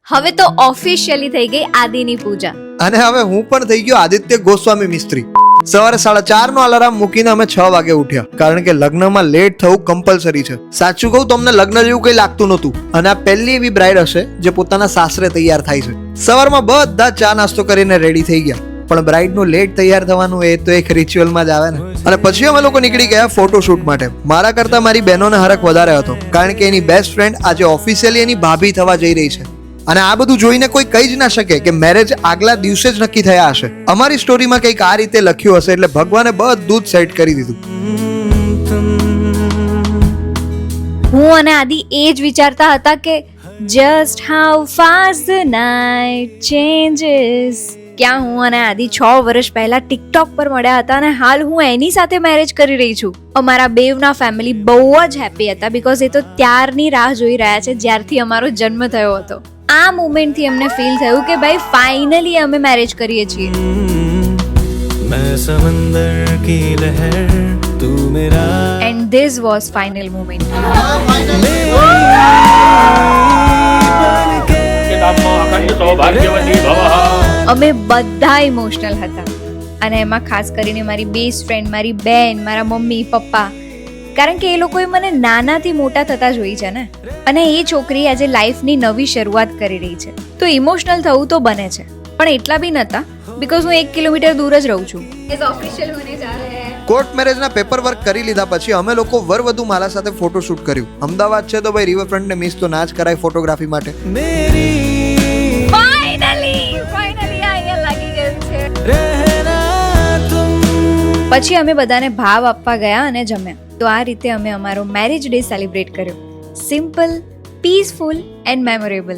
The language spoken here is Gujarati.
હવે તો ઓફિશિયલી થઈ ગઈ આદિની પૂજા. અને હવે હું પણ થઈ ગયો આદિત્ય ગોસ્વામી મિસ્ત્રી. સવારે 4:30 નો અલાર્મ મૂકીને અમે 6 વાગે ઉઠ્યા, કારણ કે લગ્નમાં લેટ થવું કમ્પલસરી છે. સાચું કહું તો અમને લગ્ન જેવું કઈ લાગતું નહોતું, અને આ પહેલી એવી બ્રાઇડ હશે જે પોતાના સાસરે તૈયાર થાય છે. સવારમાં બધા ચા નાસ્તો કરીને રેડી થઈ ગયા, પણ બ્રાઇડનું લેટ તૈયાર થવાનું એ તો એક રિચ્યુઅલમાં જ આવે ને. અને પછી અમે લોકો નીકળી ગયા ફોટોશૂટ માટે. મારા કરતા મારી બહેનોને હરખ વધારે હતો, કારણ કે એની બેસ્ટ ફ્રેન્ડ આજે ઓફિશિયલી એની ભાભી થવા જઈ રહી છે. અને આ બધું જોઈને કોઈ કહી જ ના શકે કે મેરેજ આગલા દિવસે જ નક્કી થયા હશે. અમારી સ્ટોરીમાં કંઈક આ રીતે લખ્યું હશે, એટલે ભગવાને બધું જ સેટ કરી દીધું. હું અને આદિ એ જ વિચારતા હતા કે just how fast the night changes. ક્યાં હું અને આદિ 6 વર્ષ પહેલા ટિકટોક પર મળ્યા હતા, અને હાલ હું એની સાથે મેરેજ કરી રહી છું. અમારા બેવના ફેમિલી બહુ જ હેપી હતા, બીકોઝ એ તો ત્યારની રાહ જોઈ રહ્યા છે જ્યારથી અમારો જન્મ થયો હતો. આ મોમેન્ટથી અમને ફીલ થયું કે ભાઈ ફાઇનલી અમે મેરેજ કરીએ છીએ. मैं समंदर की लहर तू मेरा and this was final moment. અમે બધા ઇમોશનલ હતા, અને એમાં ખાસ કરીને મારી બેસ્ટ ફ્રેન્ડ, મારી બેન, મારા મમ્મી પપ્પા, કારણ કે એ લોકોએ મને નાનાથી મોટા થતા જોઈ છે ને. અને એ છોકરી આજે લાઈફની નવી શરૂઆત કરી રહી છે, તો ઇમોશનલ થવું તો બને છે, પણ એટલા બી નતા, બીકોઝ હું 1 કિલોમીટર દૂર જ રહું છું. કોર્ટ મેરેજના પેપર વર્ક કરી લીધા પછી અમે લોકો વરવધુ માલા સાથે ફોટોશૂટ કર્યું. અમદાવાદ છે તો ભાઈ રિવરફ્રન્ટને મિસ તો ના જ કરાય ફોટોગ્રાફી માટે. ફાઇનલી અહીંયા લાગી ગયું છે. પછી અમે બધાને ભાવ આપવા ગયા અને જમ્યા. તો આ રીતે અમે અમારો મેરેજ ડે સેલિબ્રેટ કર્યો. Simple, peaceful and memorable.